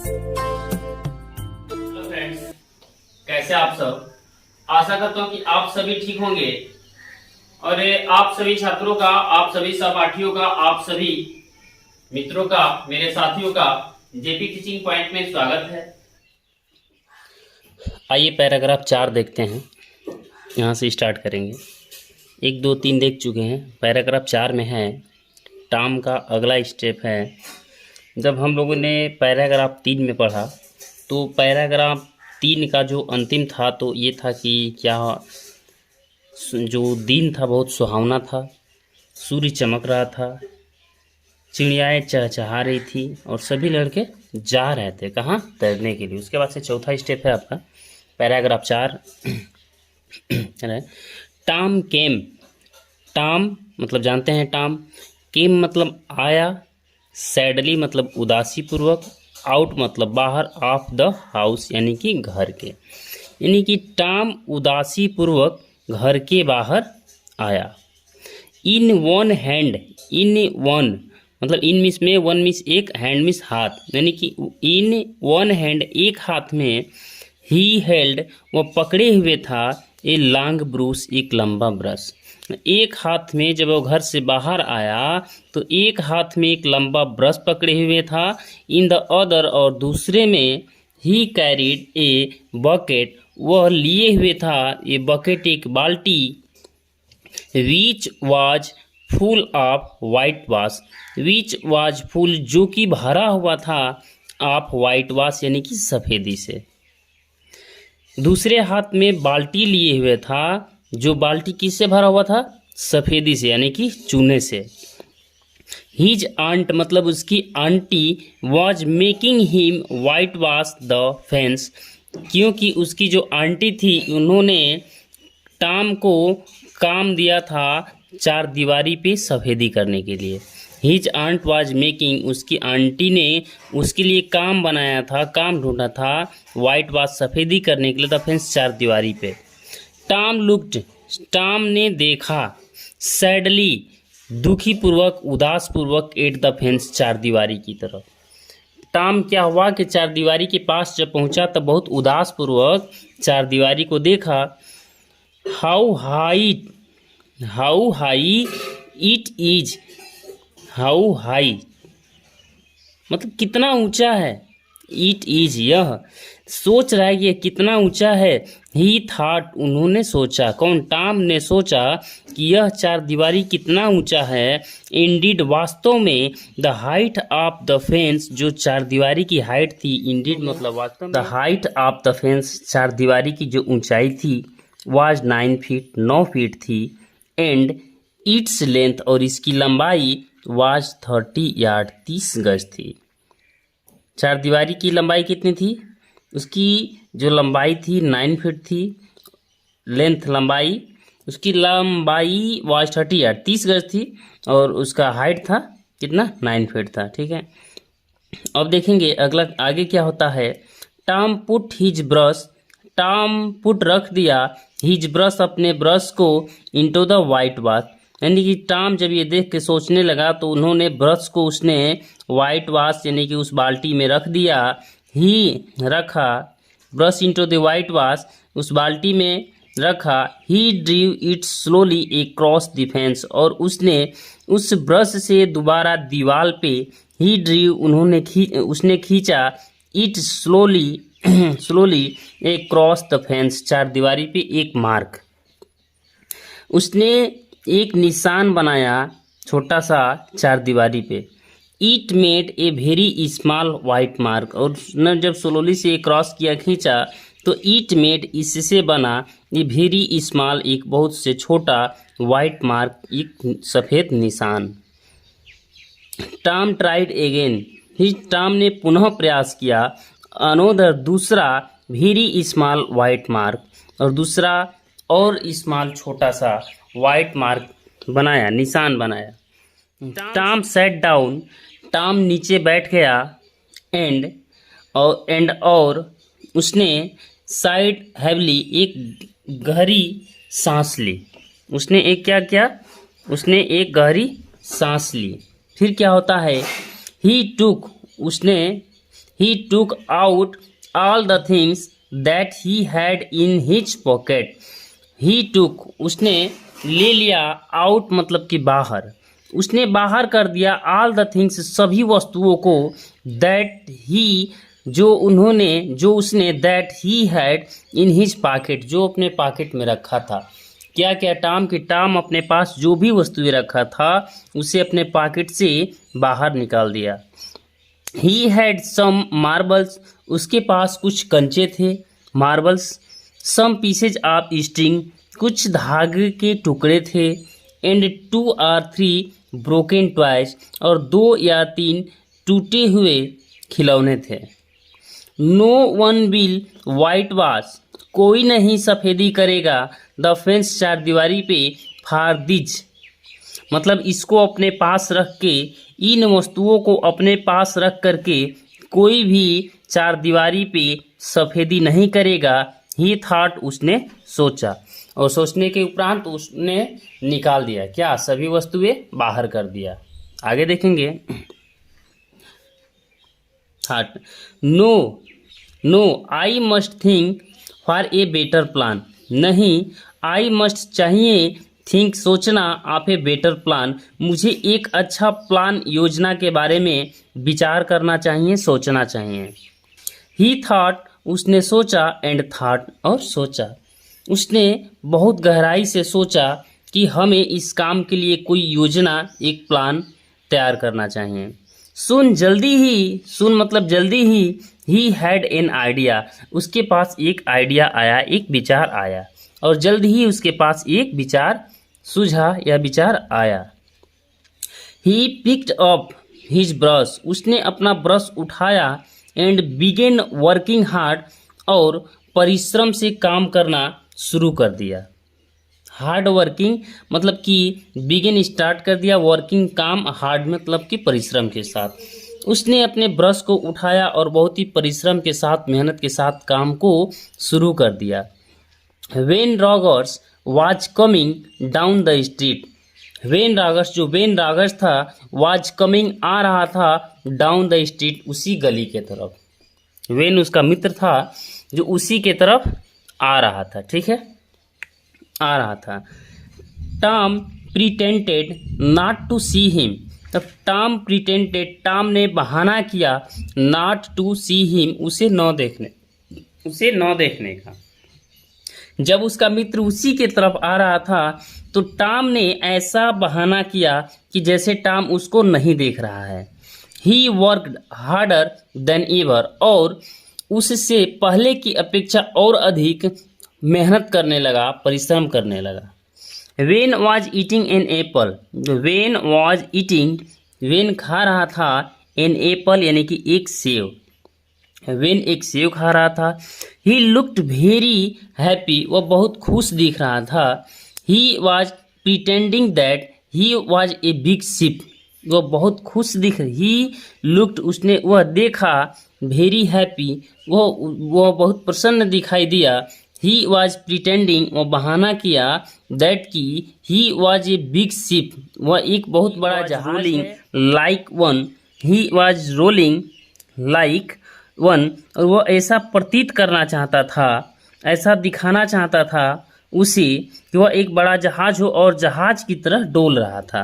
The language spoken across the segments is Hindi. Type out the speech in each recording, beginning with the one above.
हेलो फ्रेंड्स, कैसे आप सब। आशा करता हूँ कि आप सभी ठीक होंगे और आप सभी छात्रों का, आप सभी सहपाठियों का, आप सभी मित्रों का, मेरे साथियों का जेपी टीचिंग पॉइंट में स्वागत है। आइए पैराग्राफ 4 देखते हैं। यहाँ से स्टार्ट करेंगे। 1 2 3 देख चुके हैं। पैराग्राफ 4 में है टॉम का अगला स्टेप है। जब हम लोगों ने पैराग्राफ 3 में पढ़ा तो पैराग्राफ 3 का जो अंतिम था तो ये था कि क्या जो दिन था बहुत सुहावना था, सूर्य चमक रहा था, चिड़ियाएँ चहचहा रही थी और सभी लड़के जा रहे थे कहाँ, तैरने के लिए। उसके बाद से चौथा स्टेप है आपका पैराग्राफ 4 टॉम केम। टॉम मतलब जानते हैं टॉम, केम मतलब आया, सैडली मतलब उदासी पूर्वक, आउट मतलब बाहर, ऑफ द हाउस यानी कि घर के। यानी कि टॉम उदासी पूर्वक घर के बाहर आया। In one hand, in one मतलब इन मिस में, वन मिस एक, हैंड मिस हाथ, यानी कि इन वन हैंड एक हाथ में, ही हेल्ड वो पकड़े हुए था, ए लॉन्ग ब्रूश एक लंबा ब्रश। एक हाथ में जब वो घर से बाहर आया तो एक हाथ में एक लंबा ब्रश पकड़े हुए था। इन द अदर और दूसरे में ही कैरिड ए बकेट, वह लिए हुए था ये बकेट एक बाल्टी, which was full of white wash, which was full जो कि भरा हुआ था, ऑफ वाइट वाश यानी कि सफ़ेदी से। दूसरे हाथ में बाल्टी लिए हुए था, जो बाल्टी किससे भरा हुआ था, सफ़ेदी से यानी कि चूने से। हिज आंट मतलब उसकी aunty, was making him white wash the fence, क्योंकि उसकी जो आंटी थी उन्होंने टॉम को काम दिया था चार दीवारी पे सफ़ेदी करने के लिए। हिज आंट वाज मेकिंग, उसकी आंटी ने उसके लिए काम बनाया था, काम ढूंढा था, वाइट वाश सफ़ेदी करने के लिए, द फेंस चार दीवारी पे। टॉम लुक्ड, टॉम ने देखा, सैडली दुखी पूर्वक, उदास पूर्वक, एट द फेंस चार दीवारी की तरफ। टॉम क्या हुआ कि चार दीवारी के पास जब पहुंचा तब बहुत उदास पूर्वक चार दीवारी को देखा। How high it is, how high मतलब कितना ऊंचा है, इट इज यह सोच रहा है कि कितना ऊंचा है। ही थॉट उन्होंने सोचा, कौन, टॉम ने सोचा कि यह चार दीवारी कितना ऊंचा है। इंडीड वास्तव में, the height of the fence जो चार दीवारी की हाइट थी, इंडीड मतलब वास्तव में, the height of the fence चार दीवारी की जो ऊंचाई थी, वाज 9 फीट 9 फीट थी, एंड इट्स लेंथ और इसकी लंबाई वाज 30 यार्ड 30 गज थी। चार दीवारी की लंबाई कितनी थी, उसकी जो लंबाई थी 9 फीट थी, लेंथ लंबाई, उसकी लंबाई वाज 30 यार्ड 30 गज थी, और उसका हाइट था कितना, 9 फीट था। ठीक है, अब देखेंगे अगला आगे क्या होता है। Tom put his brush, Tom put रख दिया, हिज ब्रश अपने ब्रश को, इनटू द वाइट वाश, यानी कि टॉम जब ये देख के सोचने लगा तो उन्होंने ब्रश को उसने वाइट वाश यानी कि उस बाल्टी में रख दिया। ही रखा, brush into the white wash उस बाल्टी में रखा। He drove it slowly across the fence, और उसने उस ब्रश से दोबारा दीवार पे, ही ड्रीव उसने खींचा, it slowly across the fence चार दीवारी पे एक मार्क, उसने एक निशान बनाया छोटा सा चार दीवारी पे। It made a very small white mark, और उसने जब स्लोली से क्रॉस किया, खींचा, तो इट मेड इससे बना ए वेरी स्मॉल एक बहुत से छोटा वाइट मार्क एक सफ़ेद निशान। टॉम ट्राइड अगेन, टॉम ने पुनः प्रयास किया। अनोदर दूसरा, वेरी स्मॉल वाइट मार्क, और दूसरा और स्मॉल छोटा सा वाइट मार्क बनाया, निशान बनाया। टॉम सेट डाउन, टॉम नीचे बैठ गया। एंड और उसने साइड हैवली एक गहरी सांस ली, उसने एक क्या किया, उसने एक गहरी सांस ली। फिर क्या होता है, he he took out all the things that he had in his pocket. He took उसने ले लिया, आउट मतलब कि बाहर, उसने बाहर कर दिया, ऑल द थिंग्स सभी वस्तुओं को, दैट ही जो उसने that he had in his pocket जो अपने पॉकेट में रखा था। क्या क्या टॉम कि टॉम अपने पास जो भी वस्तुएं रखा था उसे अपने पॉकेट से बाहर निकाल दिया। ही हैड सम मार्बल्स उसके पास कुछ कंचे थे, marbles. Some pieces of string कुछ धागे के टुकड़े थे। एंड 2 or 3 ब्रोकन टॉयज और 2 या 3 टूटे हुए खिलौने थे। No one will whitewash कोई नहीं सफ़ेदी करेगा, द फेंस चारदीवारी पे, फॉर दिज मतलब इसको अपने पास रख के, इन वस्तुओं को अपने पास रख करके कोई भी चारदीवारी पे सफ़ेदी नहीं करेगा। ही थॉट उसने सोचा, और सोचने के उपरांत उसने निकाल दिया, क्या सभी वस्तुएं बाहर कर दिया। आगे देखेंगे। Thought no I must think for a better plan. नहीं, आई मस्ट चाहिए, थिंक सोचना, ऑफ ए बेटर प्लान मुझे एक अच्छा प्लान योजना के बारे में विचार करना चाहिए, सोचना चाहिए। ही थॉट उसने सोचा, एंड थॉट और सोचा, उसने बहुत गहराई से सोचा कि हमें इस काम के लिए कोई योजना, एक प्लान तैयार करना चाहिए। सुन जल्दी ही, सुन मतलब जल्दी ही हैड एन आइडिया उसके पास एक आइडिया आया, एक विचार आया, और जल्द ही उसके पास एक विचार सूझा या विचार आया। He picked up his brush उसने अपना ब्रश उठाया, एंड बिगेन वर्किंग हार्ड और परिश्रम से काम करना शुरू कर दिया। हार्ड वर्किंग मतलब कि बिगिन स्टार्ट कर दिया, वर्किंग काम, हार्ड मतलब कि परिश्रम के साथ। उसने अपने ब्रश को उठाया और बहुत ही परिश्रम के साथ, मेहनत के साथ काम को शुरू कर दिया। When Rogers was coming down the street when Rogers था, वाज कमिंग आ रहा था, डाउन द स्ट्रीट उसी गली के तरफ। वेन उसका मित्र था जो उसी के तरफ आ रहा था, ठीक है, आ रहा था। Tom pretended not to see him, तब टॉम प्रिटेंटेड टॉम ने बहाना किया, नॉट टू सी हिम उसे न देखने का। जब उसका मित्र उसी के तरफ आ रहा था तो टॉम ने ऐसा बहाना किया कि जैसे टॉम उसको नहीं देख रहा है। He worked harder than ever और उससे पहले की अपेक्षा और अधिक मेहनत करने लगा, परिश्रम करने लगा। When was eating an apple when खा रहा था, एन एप्पल यानी कि एक सेव। वेन एक सेव खा रहा था। ही लुक्ड वेरी हैप्पी वह बहुत खुश दिख रहा था। He was pretending that he was a big ship वह बहुत खुश दिख, ही लुक्ड उसने वह देखा, वेरी हैप्पी वह बहुत प्रसन्न दिखाई दिया। ही वॉज प्रिटेंडिंग वह बहाना किया, दैट की he was a big ship वह एक बहुत बड़ा जहाज है। Like one he was rolling like one और वह ऐसा प्रतीत करना चाहता था, ऐसा दिखाना चाहता था उसे कि वह एक बड़ा जहाज हो और जहाज की तरह डोल रहा था।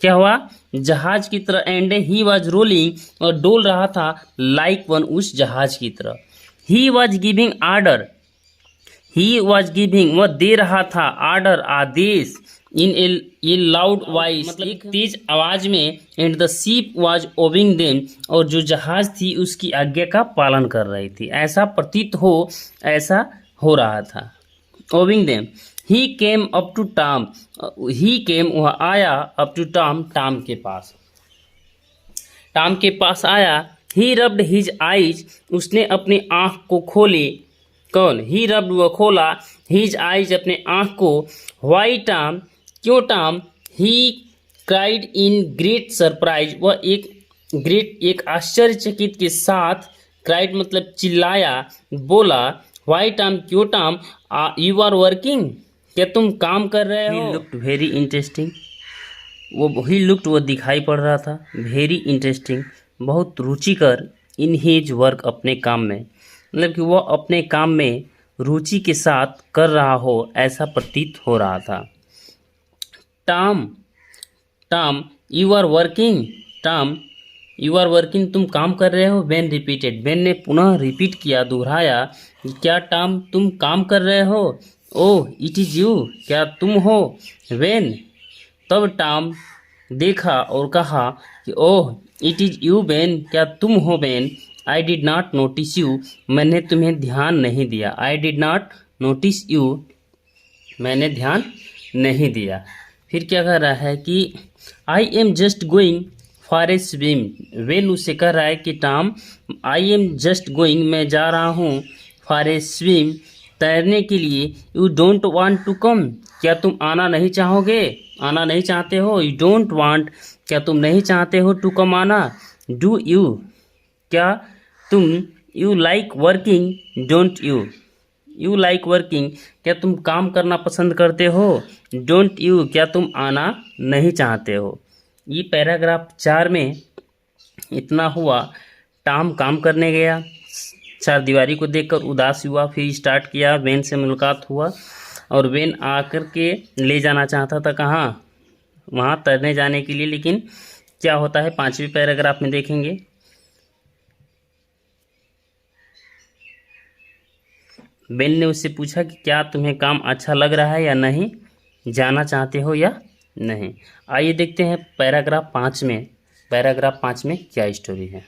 क्या हुआ? जहाज की तरह। एंड ही वॉज रोलिंग और डोल रहा था, लाइक वन उस जहाज की तरह। ही वॉज गिविंग आर्डर वह दे रहा था, आर्डर आदेश, इन ए लाउड वॉइस मतलब एक तेज आवाज में। And the ship was obeying them और जो जहाज थी उसकी आज्ञा का पालन कर रही थी, ऐसा प्रतीत हो, ऐसा हो रहा था। Obeying them. He came up to Tom वह आया, अप टू टॉम टॉम के पास आया। ही रब्ड हिज आइज उसने अपनी आँख को खोले। कौन? ही रब्ड वह खोला, हिज आइज अपने आँख को। वाई टॉम क्यों Tom? He cried in great surprise वह एक आश्चर्यचकित के साथ, क्राइड मतलब चिल्लाया, बोला। वाई टॉम क्यों टॉम? यू आर वर्किंग क्या तुम काम कर रहे हो? ही लुक्ड वेरी इंटरेस्टिंग वह दिखाई पड़ रहा था, वेरी इंटरेस्टिंग बहुत रुचिकर, इन हीज वर्क, अपने काम में, मतलब कि वह अपने काम में रुचि के साथ कर रहा हो ऐसा प्रतीत हो रहा था। Tom, Tom you are working, Tom you are working, तुम काम कर रहे हो। बेन रिपीटेड, बेन ने पुनः रिपीट किया, दोहराया, क्या टॉम तुम काम कर रहे हो। ओह इट इज़ यू, क्या तुम हो। बेन, तब टॉम देखा और कहा कि oh it is you Ben, क्या तुम हो Ben. I did not notice you, मैंने तुम्हें ध्यान नहीं दिया। I did not notice you, मैंने ध्यान नहीं दिया। फिर क्या कह रहा है कि I am just going for a swim, when उसे कह रहा है कि Tom I am just going, मैं जा रहा हूँ, फॉर ए स्विम, तैरने के लिए। You don't want to come, क्या तुम आना नहीं चाहोगे, आना नहीं चाहते हो। यू डोंट वांट, क्या तुम नहीं चाहते हो, टू कम, आना। डू यू, क्या तुम, you like working, don't you, you like working, क्या तुम काम करना पसंद करते हो। डोंट यू, क्या तुम आना नहीं चाहते हो। ये पैराग्राफ 4 में इतना हुआ। टॉम काम करने गया, चारदीवारी को देखकर उदास हुआ, फिर स्टार्ट किया, वेन से मुलाकात हुआ और वेन आकर के ले जाना चाहता था, कहाँ, वहाँ तैरने जाने के लिए। लेकिन क्या होता है 5वें पैराग्राफ में देखेंगे। बेन ने उससे पूछा कि क्या तुम्हें काम अच्छा लग रहा है या नहीं, जाना चाहते हो या नहीं। आइए देखते हैं पैराग्राफ 5 में, पैराग्राफ 5 में क्या स्टोरी है।